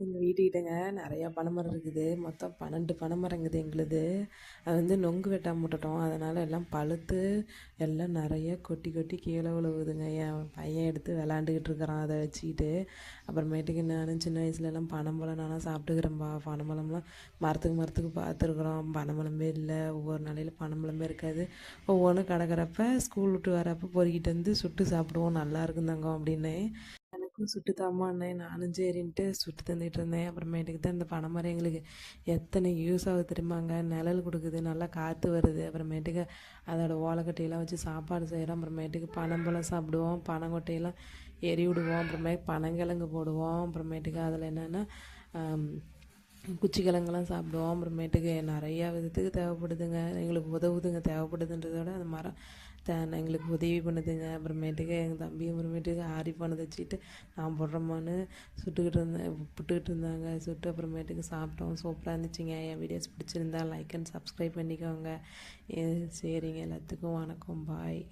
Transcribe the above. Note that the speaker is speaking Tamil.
எங்கள் வீட்டுக்கிட்டங்க நிறையா பனைமரம் இருக்குது. மொத்தம் 12 பனைமரம் இருக்குது எங்களுது. அது வந்து நொங்கு வெட்டாம விட்டுட்டோம். அதனால் எல்லாம் பழுத்து எல்லாம் நிறைய கொட்டி கொட்டி கீழே விழுவுதுங்க. என் பையன் எடுத்து விளாண்டுக்கிட்டு இருக்கிறான் அதை வச்சுக்கிட்டு. அப்புறமேட்டுக்கு நானும் சின்ன வயசுலலாம் பனம்பழம் நானும் சாப்பிட்டுக்கிறேன்ப்பா. பனம்பழம்லாம் மரத்துக்கு மரத்துக்கு பார்த்துருக்குறோம். பனம்பழமே இல்லை. ஒவ்வொரு நாளையில் பனம்பழமே இருக்காது. ஒவ்வொன்றும் கிடக்கிறப்ப ஸ்கூல் விட்டு வரப்போ பொறுக்கிட்டு வந்து சுட்டு சாப்பிடுவோம். நல்லா இருக்கும் தங்கம் அப்படின்னு. எனக்கும் சுட்டு தாம்மான்னே நானும் சரின்ட்டு சுட்டு தந்துட்டு இருந்தேன். அப்புறமேட்டுக்கு தான் இந்த பனைமரம் எங்களுக்கு எத்தனை யூஸ் ஆகுது தெரியுமாங்க. நிழல் கொடுக்குது, நல்லா காற்று வருது. அப்புறமேட்டுக்கு அதோட ஓலைக்கட்டையெல்லாம் வச்சு சாப்பாடு செய்கிறோம். அப்புறமேட்டுக்கு பனம்பழம் சாப்பிடுவோம், பனங்கொட்டையெல்லாம் எரி விடுவோம். அப்புறமேட்டு பனங்கிழங்கு போடுவோம். அப்புறமேட்டுக்கு அதில் என்னென்னா குச்சிக்கிழங்கெல்லாம் சாப்பிடுவோம். அப்புறமேட்டுக்கு நிறையா விதத்துக்கு தேவைப்படுதுங்க. எங்களுக்கு உதவுதுங்க. தேவைப்படுதுன்றத விட அந்த மரம் எங்களுக்கு உதவி பண்ணுதுங்க. அப்புறமேட்டுக்கு எங்கள் தம்பி அப்புறமேட்டுக்கு ஆரி பானை தைச்சிட்டு நான் போடுறோமான்னு சுட்டுக்கிட்டு இருந்தேன், புட்டுக்கிட்டு இருந்தாங்க. சுட்டு அப்புறமேட்டுக்கு சாப்பிட்டோம். சூப்பராக இருந்துச்சுங்க. என் வீடியோஸ் பிடிச்சிருந்தா லைக் அண்ட் சப்ஸ்கிரைப் பண்ணிக்கோங்க. சரிங்க, எல்லாத்துக்கும் வணக்கம், பாய்.